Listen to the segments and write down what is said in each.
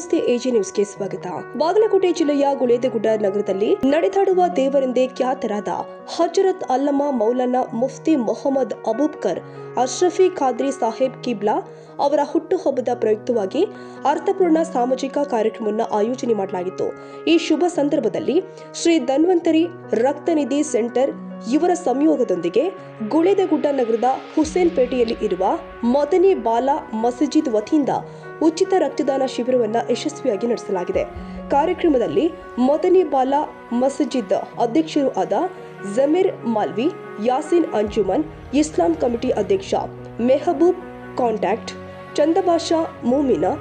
ನಮಸ್ತೆ ಎಜಿ ನ್ಯೂಸ್ಗೆ ಸ್ವಾಗತ. ಬಾಗಲಕೋಟೆ ಜಿಲ್ಲೆಯ ಗುಳೇದಗುಡ್ಡ ನಗರದಲ್ಲಿ ನಡೆದಾಡುವ ದೇವರೆಂದೇ ಖ್ಯಾತರಾದ ಹಜರತ್ ಅಲ್ಲಮಾ ಮೌಲಾನಾ ಮುಫ್ತಿ ಮೊಹಮ್ಮದ್ ಅಬೂಬಕರ್ ಅಶ್ರಫಿ ಖಾದ್ರಿ ಸಾಹೇಬ್ ಕಿಬ್ಲಾ ಅವರ ಹುಟ್ಟುಹಬ್ಬದ ಪ್ರಯುಕ್ತವಾಗಿ ಅರ್ಥಪೂರ್ಣ ಸಾಮಾಜಿಕ ಕಾರ್ಯಕ್ರಮವನ್ನು ಆಯೋಜನೆ ಮಾಡಲಾಗಿತ್ತು. ಈ ಶುಭ ಸಂದರ್ಭದಲ್ಲಿ ಶ್ರೀ ಧನ್ವಂತರಿ ರಕ್ತನಿಧಿ ಸೆಂಟರ್ ಇವರ ಸಂಯೋಗದೊಂದಿಗೆ ಗುಳೇದಗುಡ್ಡ ನಗರದ ಹುಸೇನ್ಪೇಟೆಯಲ್ಲಿ ಇರುವ ಮದನಿ ಬಾಲಾ ಮಸಜಿದ್ ವತಿಯಿಂದ ಉಚಿತ ರಕ್ತದಾನ ಶಿಬಿರವನ್ನು ಯಶಸ್ವಿಯಾಗಿ ನಡೆಸಲಾಗಿದೆ. ಕಾರ್ಯಕ್ರಮದಲ್ಲಿ ಮದನಿ ಬಾಲಾ ಮಸಜಿದ್ ಅಧ್ಯಕ್ಷರು ಆದ ಜಮೀರ್ ಮಾಲ್ವಿ, ಯಾಸಿನ್ ಅಂಜುಮನ್, ಇಸ್ಲಾಂ ಕಮಿಟಿ ಅಧ್ಯಕ್ಷ ಮೆಹಬೂಬ್ ಕಾಂಟ್ಯಾಕ್ಟ್, ಚಂದಬಾಷಾ ಮೂಮಿನಾ,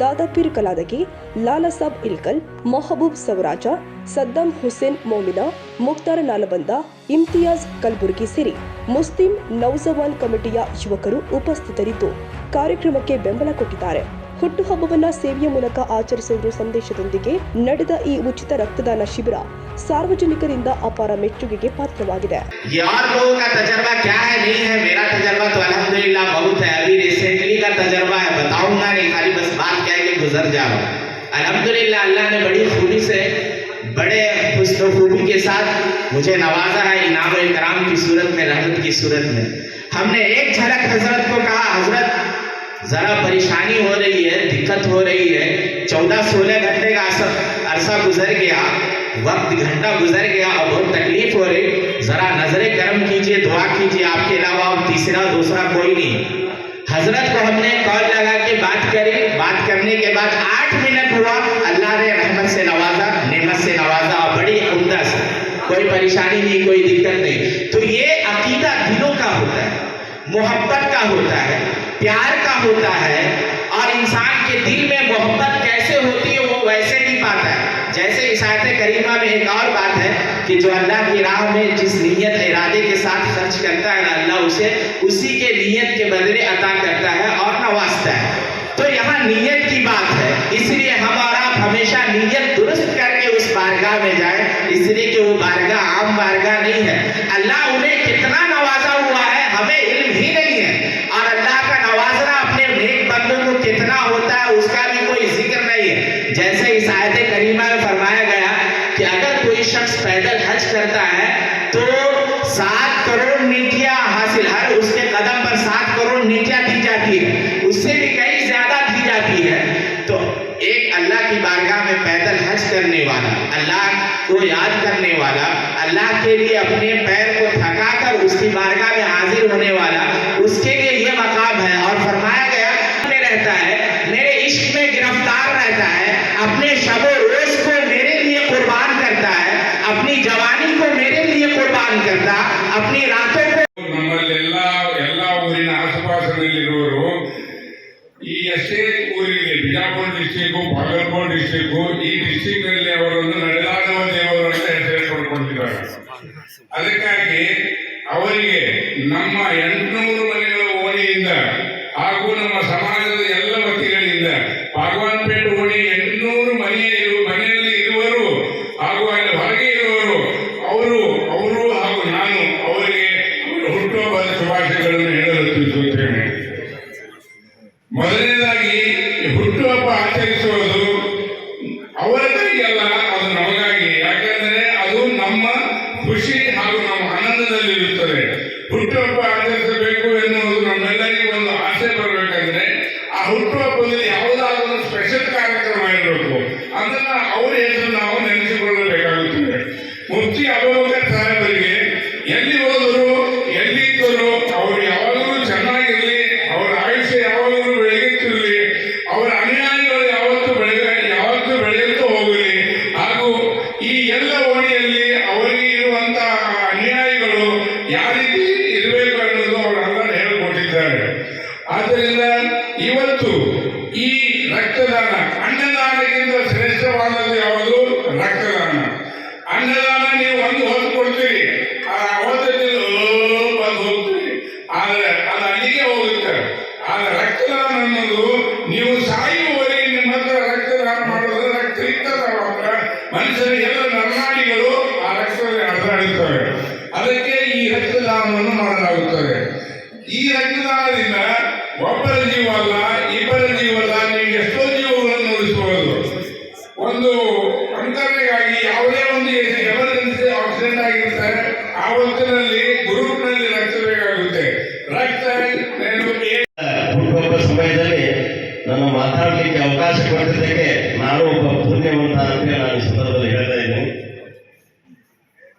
ದಾದಾಪೀರ್ ಕಲಾದಗಿ, ಲಾಲಾಸಾಬ್ ಇಲ್ಕಲ್, ಮಹಬೂಬ್ ಸವರಾಜ, ಸದ್ದಾಂ ಹುಸೇನ್ ಮೋಮಿನಾ, ಮುಕ್ತಾರ ನಾಲಬಂದ, ಇಮ್ತಿಯಾಜ್ ಕಲಬುರ್ಗಿ ಸೇರಿ ಮುಸ್ಲಿಂ ನೌಜವಾನ್ ಕಮಿಟಿಯ ಯುವಕರು ಉಪಸ್ಥಿತರಿದ್ದು ಕಾರ್ಯಕ್ರಮಕ್ಕೆ ಬೆಂಬಲ ಕೊಟ್ಟಿದ್ದಾರೆ. ಹುಟ್ಟುಹಬ್ಬವನ್ನ ಸೇವೆಯ ಮೂಲಕ ಆಚರಿಸುವ ಸಂದೇಶದೊಂದಿಗೆ ನಡೆದ ಈ ಉಚಿತ ರಕ್ತದಾನ ಶಿಬಿರ ಸಾರ್ವಜನಿಕರಿಂದ ಅಪಾರ ಮೆಚ್ಚುಗೆಗೆ ಪಾತ್ರವಾಗಿದೆ. अल्हम्दुलिल्लाह अल्लाह ने बड़ी खूबी से बड़े हुस्न खूबी के साथ मुझे नवाजा है इनाम और इकराम की सूरत में, रहमत की सूरत में. हमने एक झलक हजरत को कहा, हजरत जरा परेशानी हो रही है, दिक्कत हो रही है, 14-16 घंटे का अरसा गुजर गया, वक्त घंटा गुजर गया और बहुत तकलीफ हो रही, जरा नजरे करम कीजिए, दुआ कीजिए, आपके अलावा तीसरा दूसरा कोई नहीं. हजरत को हमने कॉल लगा के बात करी. बात करने के बाद 8 मिनट हुआ, अल्लाह ने रहमत से नवाजा, नेमत से नवाजा, बड़ी उम्दा से, कोई परेशानी नहीं, कोई दिक्कत नहीं. तो ये अकीदा दिलों का होता है, मोहब्बत का होता है, प्यार का होता है. और इंसान के दिल में मोहब्बत कैसे होती है वो वैसे नहीं पाता है. जैसे इस आयत करीमा में एक और बात है कि जो अल्लाह की राह में जिस नीयत इरादे के साथ खर्च करता है ना, अल्लाह उसे उसी के नीयत के बदले अता करता है और नवाजता है. तो यहाँ नीयत की बात है, इसलिए हम और आप हमेशा नीयत दुरुस्त करके उस बारगाह में जाए, इसलिए कि वो बारगाह आम बारगाह नहीं है. अल्लाह उन्हें कितना नवाजा हुआ है हमें इल्म ही नहीं है, और अल्लाह का नवाजना अपने नेक बंदों को कितना होता है उसका भी कोई जिक्र नहीं है. जैसे इस आयत करीमा में फरमाया गया कि अगर कोई शख्स पैदल हज करता है तो 7 करोड़ नीतियां हासिल, हर उसके कदम पर 7 करोड़ नीतियां दी जाती है, उससे भी कहीं ज्यादा दी जाती है. तो एक अल्लाह की बारगाह में पैदल हज करने वाला, अल्लाह को याद करने वाला, अल्लाह के लिए अपने पैर को थकाकर उसकी बारगाह में हाजिर होने वाला, उसके लिए ये मकाम है. और फरमाया गया में रहता है, मेरे इश्क में गिरफ्तार रहता है, अपने शबो रोज को मेरे लिए कुर्बान करता है, अपनी जवानी को मेरे लिए कुर्बान करता, अपनी रातों को. ನಮ್ಮಲ್ಲೆಲ್ಲ ಊರಿನ ಆಸುಪಾಸಿನಲ್ಲಿರುವವರು ಈ ಎಷ್ಟೇ ಊರಿಗೆ ಬಿಜಾಪುರ ಡಿಸ್ಟಿಕ್, ಬಾಗಲಕೋಟೆ ಡಿಸ್ಟಿಕ್, ಈ ಡಿಸ್ಟಿಕ್ ನಲ್ಲಿ ಅವರನ್ನು ನಡೆದಾಡುವ ದೇವರು ಅಂತ ಹೆಸರು ಪಡ್ಕೊಂಡಿದ್ದಾರೆ. ಅದಕ್ಕಾಗಿ ಅವರಿಗೆ ನಮ್ಮ 800 ಮನೆಗಳ ಓಣಿಯಿಂದ ಹಾಗೂ ನಮ್ಮ ಸಮಾಜದ ಎಲ್ಲ ವತಿಗಳಿಂದ ಭಗವಾನ್ಪೇಟೆ ಓಣಿ 800 ಮನೆಯಲ್ಲಿ ಇರುವರು ಹಾಗೂ ಅಲ್ಲಿ ಹೊರಗೆ ಇರುವರು ಅವರು ಹಾಗೂ ನಾನು ಅವರಿಗೆ ಹುಟ್ಟುಹಬ್ಬದ ಶುಭಾಶಯಗಳನ್ನು ಹೇಳಲು ತಿಳಿಸುತ್ತೇನೆ. ಮೊದಲನೇದಾಗಿ ಹುಟ್ಟುಹಬ್ಬ ಆಚರಿಸುವುದು ಅವರಿಗಾಗಿ ಅಲ್ಲ, ಅದು ನಮಗಾಗಿ. ಯಾಕಂದ್ರೆ ಅದು ನಮ್ಮ ಖುಷಿ ಹಾಗೂ ನಮ್ಮ ಆನಂದದಲ್ಲಿರುತ್ತದೆ. ಹುಟ್ಟುಹಬ್ಬ ಆಚರಿಸಬೇಕು ಎನ್ನುವುದು ನಮ್ಮೆಲ್ಲರಿಗೂ ಒಂದು ಆಸೆ ಬರಬೇಕಂದ್ರೆ ಆ ಹುಟ್ಟುಹಬ್ಬದಲ್ಲಿ ಯಾವುದಾದ್ರೂ ಒಂದು ಸ್ಪೆಷಲ್ ಕಾರ್ಯಕ್ರಮ ಇರಬೇಕು. ಅದನ್ನ ಅವರ ಹೆಸರು ನಾವು ನೆನೆಸಿಕೊಳ್ಳಬೇಕಾಗುತ್ತದೆ. ಮುಫ್ತಿ ಅಬೂಬಕರ್ ಸಾಹೇಬರಿಗೆ ಎಲ್ಲಿ ಹೋದರು, ಎಲ್ಲಿದ್ದರು, ಅವರು ಯಾವಾಗಲೂ ಚೆನ್ನಾಗಿರಲಿ, ಅವರ ಆಯುಷ್ಯ ಯಾವಾಗಲೂ ಬೆಳೆಯುತ್ತಿರಲಿ, ಅವರ ಅನುಯಾಯಿಗಳು ಯಾವತ್ತೂ ಬೆಳೆಯುತ್ತೂ ಹೋಗಲಿ. ಹಾಗೂ ಈ ಎಲ್ಲ ಓಣಿಯಲ್ಲಿ ಅವರಿಗೆ ಇರುವಂತಹ ಅನುಯಾಯಿಗಳು ಯಾವ ರೀತಿ ಇರಬೇಕು ಅನ್ನೋದು ಅವರೆಲ್ಲ ಹೇಳಿಕೊಟ್ಟಿದ್ದಾರೆ. ಆದ್ದರಿಂದ ಇವತ್ತು ಈ ರಕ್ತದಾನ, ಅನ್ನದಾನಕ್ಕಿಂತ ಶ್ರೇಷ್ಠವಾದದ್ದು ಯಾವುದು? ರಕ್ತದಾನ. ಅನ್ನದಾನ ನೀವು ಒಂದು ಹೊತ್ತು ಕೊಡ್ತೀರಿ, ಆ ಹೊತ್ತಲ್ಲಿ ಬಂದು ಹೋಗ್ತೀರಿ, ಆದ್ರೆ ಅದು ಅಲ್ಲಿಗೆ ಹೋಗುತ್ತೆ. ಆದ್ರೆ ರಕ್ತದಾನ ಅನ್ನೋದು ನೀವು ಸಾಯುವವರೆಗೆ ನಿಮ್ಮ ಹತ್ರ ರಕ್ತದಾನ ಮಾಡೋದು, ರಕ್ತ ಇರ್ತದ ಮಾತ್ರ ಮನುಷ್ಯರ ಎಲ್ಲ ನರನಾಡಿಗಳು ಆ ರಕ್ತದಲ್ಲಿ ಹರಿದಾಡುತ್ತವೆ. ಅದಕ್ಕೆ ಈ ರಕ್ತದಾನವನ್ನು ಮಾಡಲಾಗುತ್ತದೆ. ಈ ರಕ್ತದಾನದಿಂದ ಒಬ್ಬರ ಜೀವ ಅಲ್ಲ, ಇಬ್ಬರ ಜೀವ ಅಲ್ಲ, ನೀವು ಎಷ್ಟೋ ಜೀವಗಳನ್ನು ಉಳಿಸಬಹುದು. ಅವಕಾಶ ಕೊಟ್ಟಿದ್ದಕ್ಕೆ ನಾನು ಒಬ್ಬ ಪುಣ್ಯವಂತ ಅಂತ ನಾನು ಈ ಸಂದರ್ಭದಲ್ಲಿ ಹೇಳ್ತಾ ಇದ್ದೀನಿ.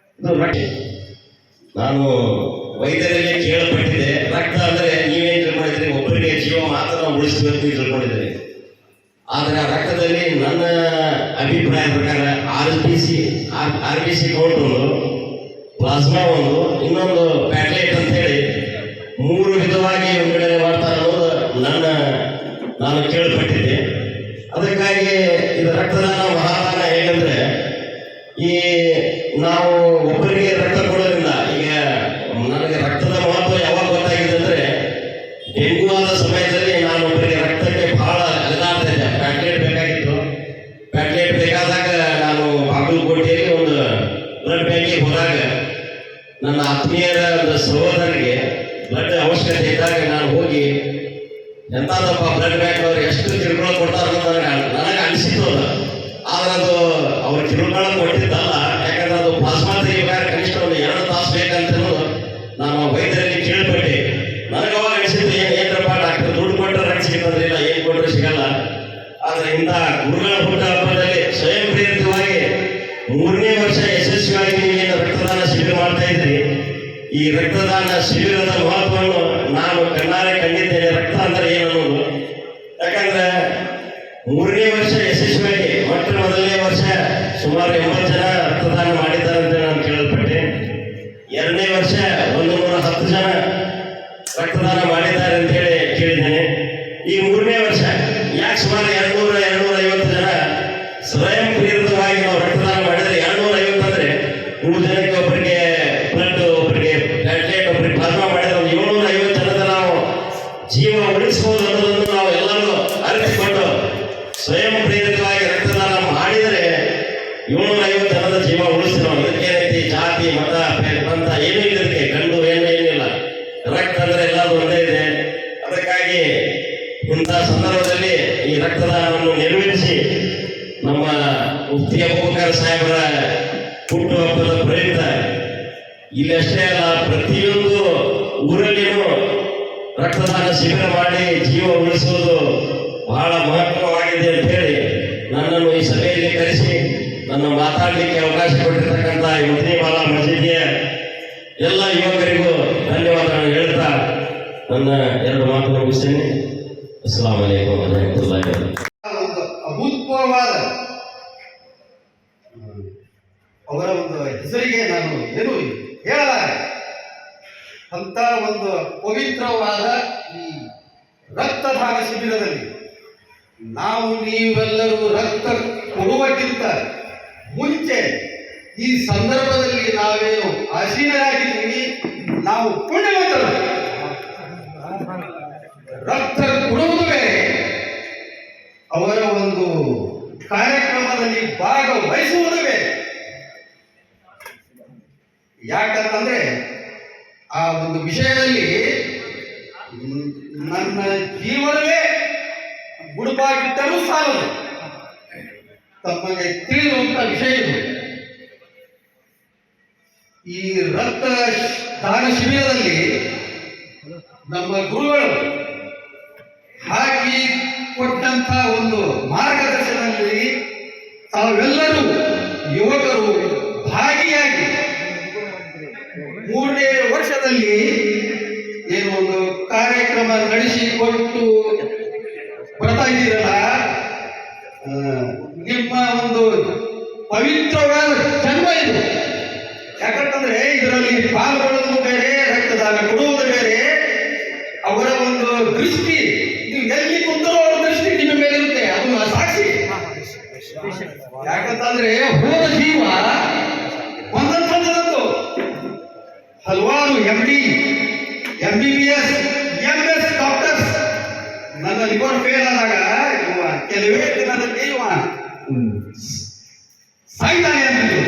ನಾನು ವೈದ್ಯರಲ್ಲಿ ಕೇಳಲ್ಪಟ್ಟಿದೆ, ರಕ್ತ ಅಂದ್ರೆ ನೀವೇನು ತಿಳ್ಕೊಂಡಿದ್ರಿ, ಒಬ್ಬರಿಗೆ ಜೀವ ಮಾತ್ರ ನಾವು ಉಳಿಸಬೇಕು ಅಂತ ತಿಳ್ಕೊಂಡಿದ್ದೀರಿ. ಆದರೆ ಆ ರಕ್ತದಲ್ಲಿ ನನ್ನ ಅಭಿಪ್ರಾಯ ಪ್ರಕಾರ ಆರ್ ಬಿ ಸಿ ಕೌಂಟ್ ಒಂದು, ಪ್ಲಾಸ್ಮಾ ಒಂದು, ಇನ್ನೊಂದು ಪ್ಯಾಟ್ಲೇಟ್ ಅಂತ ಹೇಳಿ 3 ವಿಧವಾಗಿ ವಿಂಗಡಣೆ ಮಾಡ್ತಾರೆ ಅನ್ನೋದು ನಾನು ಕೇಳಲ್ಪಟ್ಟಿದ್ದೆ. ಅದಕ್ಕಾಗಿ ಇದು ರಕ್ತದಾನ ಮಹಾದಾನ ಹೇಗಂದ್ರೆ, ಈ ನಾವು ಒಬ್ಬರಿಗೆ ರಕ್ತ ಕೊಡೋದ್ರಿಂದ, ಈಗ ನನಗೆ ರಕ್ತದ ಮಹತ್ವ ಯಾವಾಗ ಗೊತ್ತಾಗಿದೆ ಅಂದ್ರೆ, ಡೆಂಗು ಆದ ಸಮಯದಲ್ಲಿ ನಾನು ಒಬ್ಬರಿಗೆ ರಕ್ತಕ್ಕೆ ಬಹಳ ಅಲೆದಾಡ್ತಾ ಇದ್ದೆ. ಪ್ಯಾಟ್ಲೇಟ್ ಬೇಕಾಗಿತ್ತು. ಪ್ಯಾಟ್ಲೇಟ್ ಬೇಕಾದಾಗ ನಾನು ಬಾಗಲಕೋಟೆಯಲ್ಲಿ ಒಂದು ಬ್ಲಡ್ ಬ್ಯಾಂಕಿಗೆ ಹೋದಾಗ ನನ್ನ ಆತ್ಮೀಯರ ಒಂದು ಸಹೋದರರಿಗೆ ಬ್ಲಡ್ ಅವಶ್ಯಕತೆ ಇದ್ದಾಗ ನಾನು ಹೋಗಿ ಎಂತಾದಪ್ಪ ಬ್ಲಡ್ ಬ್ಯಾಂಕ್ ಅವ್ರು ಎಷ್ಟು ಕಿರುಕುಳ ಕೊಡ್ತಾರ ನನಗೆ ಅನಿಸಿತ್ತು ಅದು. ಆದ್ರೆ ಅದು ಅವ್ರು ಕಿರುಕುಳ ಕೊಟ್ಟಿದ್ದಲ್ಲ, ಯಾಕಂದ್ರೆ ಅದು ಪ್ಲಾಸ್ಮಾ ತೆಗಿಬೇಕಾದ್ರೆ ಕನಿಷ್ಠ ಒಂದು 2 ತಾಸು ಬೇಕಂತ ನಾನು ವೈದ್ಯರಲ್ಲಿ ಕೇಳ್ಪಟ್ಟೆ. ನನಗೆ ಅವಾಗ ಅನಿಸಿದ್ದು, ಏನಪ್ಪ ಡಾಕ್ಟರ್ ದುಡ್ಡು ಕೊಟ್ಟರೆ ರಕ್ತ ಸಿಗ್ತದ್ರೆ, ಇಲ್ಲ ಏನು ಕೊಟ್ಟರೆ ಸಿಗಲ್ಲ. ಆದರೆ ಇಂಥ ಗುರುಗಳ ಹುಟ್ಟ ಹಬ್ಬದಲ್ಲಿ ಸ್ವಯಂ ಪ್ರೇರಿತವಾಗಿ 3ನೇ ವರ್ಷ ಯಶಸ್ವಿಯಾಗಿ ನೀವೇನು ರಕ್ತದಾನ ಶಿಬಿರ ಮಾಡ್ತಾ ಇದ್ರಿ, ಈ ರಕ್ತದಾನ ಶಿಬಿರದ ಮಹತ್ವವನ್ನು ನಾನು ಕಣ್ಣಾರೆ ಕಂಡಿದ್ದೇನೆ. ರಕ್ತ ಅಂದ್ರೆ ಏನು ಅನ್ನೋದು. ಯಾಕಂದ್ರೆ 3ನೇ ವರ್ಷ ಯಶಸ್ವಿಯಾಗಿ ಮೊದಲನೇ ವರ್ಷ ಸುಮಾರು 80 ಜನ ರಕ್ತದಾನ ಮಾಡಿದ್ದಾರೆ ಅಂತ ನಾನು ಕೇಳಲ್ಪಟ್ಟೆ. 2ನೇ ವರ್ಷ 110 ಜನ ರಕ್ತದಾನ ಮಾಡಿದ್ದಾರೆ ಅಂತ ಹೇಳಿ ಕೇಳಿದ್ದೇನೆ. ಈ 3ನೇ ವರ್ಷ ಯಾಕೆ ಸುಮಾರು 250 ಜನ ಸ್ವಯಂ ಪ್ರೇರಿತವಾಗಿ ನಾವು ರಕ್ತದಾನ ಮಾಡಿದ್ರೆ, 250 ಅಂದ್ರೆ 3 ಜನಕ್ಕೆ ಒಬ್ಬರಿಗೆ ಬ್ಲಡ್, ಒಬ್ಬರಿಗೆ ಪ್ಯಾಟ್ಲೇಟ್, ಒಬ್ಬರಿಗೆ ಪ್ಲಾಸ್ಮಾ ಮಾಡಿದ್ರೆ 750 ಜನದ ನಾವು ಜೀವ ಉಳಿಸಬಹುದು ಅನ್ನೋದನ್ನು ನಾವು ಎಲ್ಲರೂ ಅರಿತುಕೊಂಡು ಸ್ವಯಂ ಪ್ರೇರಿತವಾಗಿ ರಕ್ತದಾನ ಮಾಡಿದರೆ 750 ಜನದ ಜೀವ ಉಳಿಸ್ತೀವಿ. ಇದಕ್ಕೆ ರೀತಿ ಜಾತಿ ಮತ ಪಂಥ ಏನೂ ಇಲ್ಲ, ಇದಕ್ಕೆ ಗಂಡು ಏನಿಲ್ಲ, ರಕ್ತ ಅಂದ್ರೆ ಎಲ್ಲರೂ ಒಂದೇ ಇದೆ. ಅದಕ್ಕಾಗಿ ಇಂಥ ಸಂದರ್ಭದಲ್ಲಿ ಈ ರಕ್ತದಾನವನ್ನು ನೆರವೇರಿಸಿ ನಮ್ಮ ಮುಫ್ತಿ ಅಬೂಬಕರ್ ಸಾಹೇಬರ ಹುಟ್ಟುಹಬ್ಬದ ಪ್ರಯುಕ್ತ ಇಲ್ಲಷ್ಟೇ ಅಲ್ಲ, ಪ್ರತಿಯೊಂದು ಊರಲ್ಲಿಯೂ ರಕ್ತದಾನ ಶಿಬಿರ ಮಾಡಿ ಜೀವ ಉಳಿಸುವುದು ಬಹಳ ಮಹತ್ವವಾಗಿದೆ ಅಂತ ಹೇಳಿ ನನ್ನನ್ನು ಈ ಸಭೆಯಲ್ಲಿ ಕರೆಸಿ ನನ್ನ ಮಾತಾಡಲಿಕ್ಕೆ ಅವಕಾಶ ಕೊಟ್ಟಿರ್ತಕ್ಕಂಥ ಮುದ್ರಿವಾಲಾ ಮಸೀದಿಯ ಎಲ್ಲ ಯುವಕರಿಗೂ ಧನ್ಯವಾದಗಳನ್ನು ಹೇಳ್ತಾ ನನ್ನ 2 ಮಾತು ಮುಗಿಸ್ತೇನೆ. ಅಸ್ಸಲಾಮು ಅಲೈಕುಂ ವರಹಮತುಲ್ಲಾಹಿ ವಬರಕಾತುಹು. ಅಭೂತಪೂರ್ವವಾದ ಅವರ ಒಂದು ಹೆಸರಿಗೆ ನಾನು ಏನು ಹೇಳಲಾರೆ ಅಂತ ಒಂದು ಪವಿತ್ರವಾದ ಈ ರಕ್ತದಾನ ಶಿಬಿರದಲ್ಲಿ ನಾವು ನೀವೆಲ್ಲರೂ ರಕ್ತ ಕೊಡುವುದಕ್ಕಿಂತ ಮುಂಚೆ ಈ ಸಂದರ್ಭದಲ್ಲಿ ನಾವೇನು ಆಸೀನರಾಗಿದ್ದೀವಿ, ನಾವು ಪುಣ್ಯವಂತರು. ರಕ್ತ ಕೊಡುವುದು ಬೇರೆ, ಅವರ ಒಂದು ಕಾರ್ಯಕ್ರಮದಲ್ಲಿ ಭಾಗವಹಿಸುವುದು ಬೇರೆ. ಯಾಕಂತಂದ್ರೆ ಆ ಒಂದು ವಿಷಯದಲ್ಲಿ ನನ್ನ ಜೀವನವೇ ಗುಡುಪಾಗಿಟ್ಟರೂ ಸಾಲದು. ತಮಗೆ ತಿಳಿಯುವಂತ ವಿಷಯ ಇದು. ಈ ರಕ್ತ ದಾನ ಶಿಬಿರದಲ್ಲಿ ನಮ್ಮ ಗುರುಗಳು ಹಾಕಿ ಕೊಟ್ಟಂತ ಒಂದು ಮಾರ್ಗದರ್ಶನದಲ್ಲಿ ತಾವೆಲ್ಲರೂ ಯುವಕರು ಭಾಗಿಯಾಗಿ 3ನೇ ವರ್ಷದಲ್ಲಿ ಏನು ಒಂದು ಕಾರ್ಯಕ್ರಮ ನಡೆಸಿಕೊಟ್ಟು ಬರ್ತಾ ಇದ್ದೀರಲ್ಲ, ನಿಮ್ಮ ಒಂದು ಪವಿತ್ರವಾದ ಜನ್ಮ ಇದು. ಯಾಕಂತಂದ್ರೆ ಇದರಲ್ಲಿ ಪಾಲ್ಗೊಳ್ಳುವುದು ಬೇರೆ, ರಕ್ತದಾನ ಕೊಡುವುದು ಬೇರೆ. ಅವರ ಒಂದು ದೃಷ್ಟಿ, ನೀವು ಎಲ್ಲಿ ಕುಂತರೂ ಅವರ ದೃಷ್ಟಿ ನಿಮ್ಮ ಮೇಲೆ ಇರುತ್ತೆ, ಅದು ಸಾಕ್ಷಿ. ಯಾಕಂತಂದ್ರೆ ಹೋದ ಜೀವ ಒಂದಂತದ್ದು ಹಲವಾರು MD, MBBS, MS ಡಾಕ್ಟರ್ಸ್ ನನ್ನ ಲಿವರ್ ಫೇಲ್ ಆದಾಗ ಕೆಲವೇ ದಿನದಲ್ಲಿ ಸಾಯ್ತಾನೆ ಅಂತಿದ್ರು.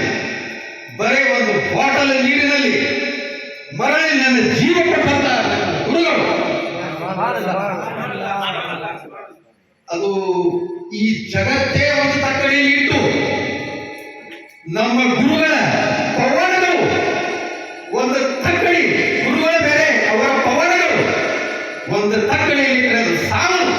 ಬರೀ ಒಂದು ಬಾಟಲ್ ನೀರಿನಲ್ಲಿ ಮರಳಿ ನನ್ನ ಜೀವ ಕೊಟ್ಟಂತ ಗುರುಗಳು. ಅದು ಈ ಜಗತ್ತೇ ಒಂದು ತಕ್ಕಡಿಯಲ್ಲಿ ಇಟ್ಟು ನಮ್ಮ ಗುರುಗಳ ಪವಾಡಗಳು ಒಂದು ತಕ್ಕಡಿ, ಗುರುಗಳ ಬೇರೆ ಅವರ ಪವಾಡಗಳು ಒಂದು ತಕ್ಕಡಿಯಲ್ಲಿ ಇಟ್ಟರೆ ಅದು ಸಾಲದು.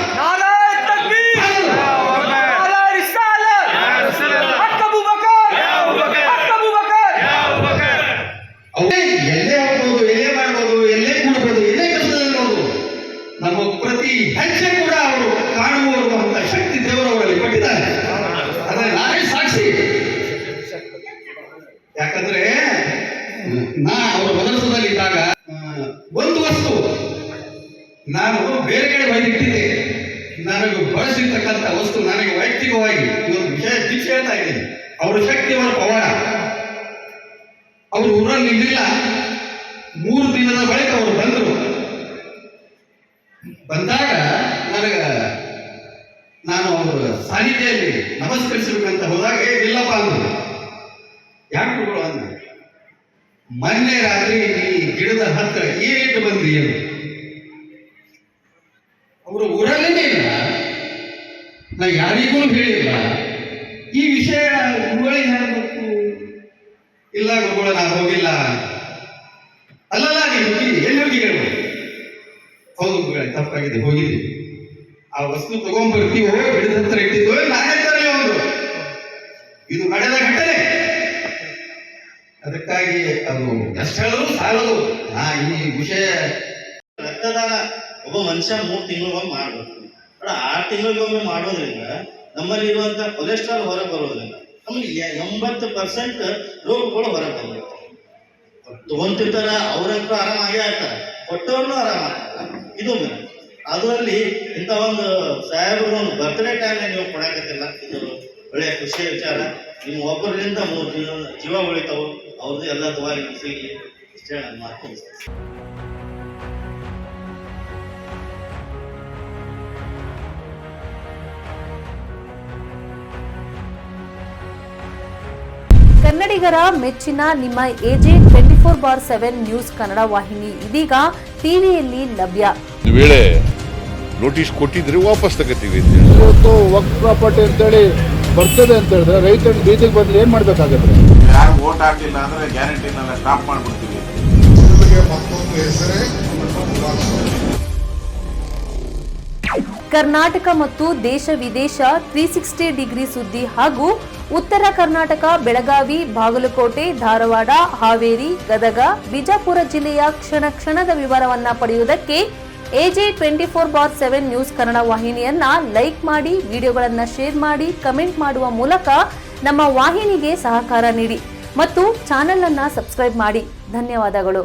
ನಮ್ಮ ಪ್ರತಿ ಹೆಜ್ಜೆ ಕೂಡ ಅವರು ಕಾಣುವರು ಅಂತ ಶಕ್ತಿ ದೇವರವರಲ್ಲಿ ಕೊಟ್ಟಿದ್ದಾರೆ. ಅದೇ ನಾನೇ ಸಾಕ್ಷಿ. ಯಾಕಂದ್ರೆ ನಾ ಅವರ ಮನಸ್ಸದಲ್ಲಿ ಇದ್ದಾಗ ಒಂದು ವಸ್ತು ನಾನು ಬೇರೆ ಕಡೆ ಒಯ್ದಿಟ್ಟಿದ್ದೆ, ನನಗೆ ಬಳಸಿರ್ತಕ್ಕಂಥ ವಸ್ತು ನನಗೆ ವೈಯಕ್ತಿಕವಾಗಿ ಇವತ್ತು ವಿಷಯ ದೀಕ್ಷೆ ಹೇಳ್ತಾ ಇದ್ದೀನಿ. ಅವರ ಶಕ್ತಿ, ಅವರ ಪವಾಡ. ಅವರು ಊರಲ್ಲಿ ಇರಲಿಲ್ಲ. 3 ದಿನದ ಬಳಿಕ ಅವರು ಬಂದರು. ಬಂದಾಗ ನಾನು ಅವರ ಸಾನ್ನಿಧ್ಯದಲ್ಲಿ ನಮಸ್ಕರಿಸಬೇಕಂತ ಹೋದಾಗ ಇಲ್ಲಪ್ಪ ಅಂದ್ರು. ಯಾಕೆ ಗುರುಗಳು ಅಂದ್ರು, ಮೊನ್ನೆ ರಾತ್ರಿ ಈ ಗಿಡದ ಹತ್ರ ಏಟು ಬಂದ್ರಿ ಏನು? ಅವರು ಊರಲ್ಲೇ ಇಲ್ಲ, ನಾ ಯಾರಿಗೂ ಹೇಳಿಲ್ಲ. ಈ ವಿಷಯ ಗುರುಗಳಿಗೆ ಹೇಳಬೇಕು. ಇಲ್ಲ ಗುರುಗಳ, ನಾನು ಹೋಗಿಲ್ಲ. ಅಲ್ಲಲ್ಲ, ನೀನು ಎಲ್ಲಿ ಹೋಗಿ ಹೇಳು? ಹೌದು ಗುರುಗಳೇ, ತಪ್ಪಾಗಿದೆ, ಹೋಗಿದ್ವಿ. ಆ ವಸ್ತು ತಗೊಂಡ್ಬರ್ತೀವೋ, ಗಿಡದ ಹತ್ರ ಇಟ್ಟಿದ್ವೋ, ನಾನೇ ತರಲಿ ಒಂದು. ಇದು ನಡೆದ ಘಟನೆ. ಅದಕ್ಕಾಗಿ ಅದು ಎಷ್ಟು ಹೇಳಿದ್ರು ಸಾಲದು. ಈ ವಿಷಯ ರಕ್ತದಾನ ಒಬ್ಬ ಮನುಷ್ಯ 3 ತಿಂಗಳಿಗೊಮ್ಮೆ ಮಾಡಬೇಕು. 6 ತಿಂಗಳಿಗೊಮ್ಮೆ ಮಾಡೋದ್ರಿಂದ ನಮ್ಮಲ್ಲಿ ಇರುವಂತಹ ಕೊಲೆಸ್ಟ್ರಾಲ್ ಹೊರಗೆ ಬರೋದ್ರಿಂದ ನಮಗೆ 80% ರೋಗಗಳು ಹೊರಗೆ ಬರಬೇಕು. ತಗೊಂತಿರ್ತಾರ, ಅವ್ರಂತೂ ಆರಾಮಾಗೇ ಆಗ್ತಾರೆ, ಕೊಟ್ಟವ್ರನ್ನೂ ಆರಾಮಾಗ್ತಾರೆ. ಇದು ಅದರಲ್ಲಿ ಇಂಥ ಒಂದು ಸಾಹೇಬರು ಒಂದು ಬರ್ತ್ಡೇ ಟೈಮ್ನ ನೀವು ಕೊಡಕತ್ತಿಲ್ಲ, ಇದು ಒಳ್ಳೆಯ ಖುಷಿಯ ವಿಚಾರ. ನಿಮ್ಮ ಒಬ್ಬರಿಂದ 3 ಜೀವ ಉಳಿತಾವು. ಅವ್ರದ್ದು ಎಲ್ಲ ದುವಾಗಿ ಸಿಗಲಿ, ಇಷ್ಟೇ ನನ್ನ ಮಾತು. ಕನ್ನಡಿಗರ ಮೆಚ್ಚಿನ ನಿಮ್ಮ ಎಜೆ 24/7 ನ್ಯೂಸ್ ಕನ್ನಡ ವಾಹಿನಿ ಇದೀಗ ಟಿವಿಯಲ್ಲಿ ಲಭ್ಯ. ಒಂದು ವೇಳೆ ನೋಟಿಸ್ ಕೊಟ್ಟಿದ್ರೆ ವಾಪಸ್ ತಗೋತೀವಿ. ಇವತ್ತು ವಕ್ಫ್ ಪ್ರಾಪರ್ಟಿ ಅಂತೇಳಿ ಬರ್ತದೆ ಅಂತ ಹೇಳಿದ್ರೆ ರೈತರ ಬೀದಿಗೆ ಬಂದ್ರೆ ಏನ್ ಮಾಡ್ಬೇಕಾಗತ್ತೆ? ಯಾರು ವೋಟ್ ಹಾಕಲಿಲ್ಲ ಅಂದ್ರೆ ಗ್ಯಾರಂಟಿನೆಲ್ಲ ಸ್ಟಾಪ್ ಮಾಡ್ಬಿಡ್ತೀವಿ. ಕರ್ನಾಟಕ ಮತ್ತು ದೇಶ ವಿದೇಶ 360 ಡಿಗ್ರಿ ಸುದ್ದಿ ಹಾಗೂ ಉತ್ತರ ಕರ್ನಾಟಕ, ಬೆಳಗಾವಿ, ಬಾಗಲಕೋಟೆ, ಧಾರವಾಡ, ಹಾವೇರಿ, ಗದಗ, ಬಿಜಾಪುರ ಜಿಲ್ಲೆಯ ಕ್ಷಣ ಕ್ಷಣದ ವಿವರವನ್ನ ಪಡೆಯುವುದಕ್ಕೆ ಎಜೆ 24/7 ನ್ಯೂಸ್ ಕನ್ನಡ ವಾಹಿನಿಯನ್ನ ಲೈಕ್ ಮಾಡಿ, ವಿಡಿಯೋಗಳನ್ನ ಶೇರ್ ಮಾಡಿ, ಕಮೆಂಟ್ ಮಾಡುವ ಮೂಲಕ ನಮ್ಮ ವಾಹಿನಿಗೆ ಸಹಕಾರ ನೀಡಿ ಮತ್ತು ಚಾನೆಲ್ ಅನ್ನ ಸಬ್ಸ್ಕ್ರೈಬ್ ಮಾಡಿ. ಧನ್ಯವಾದಗಳು.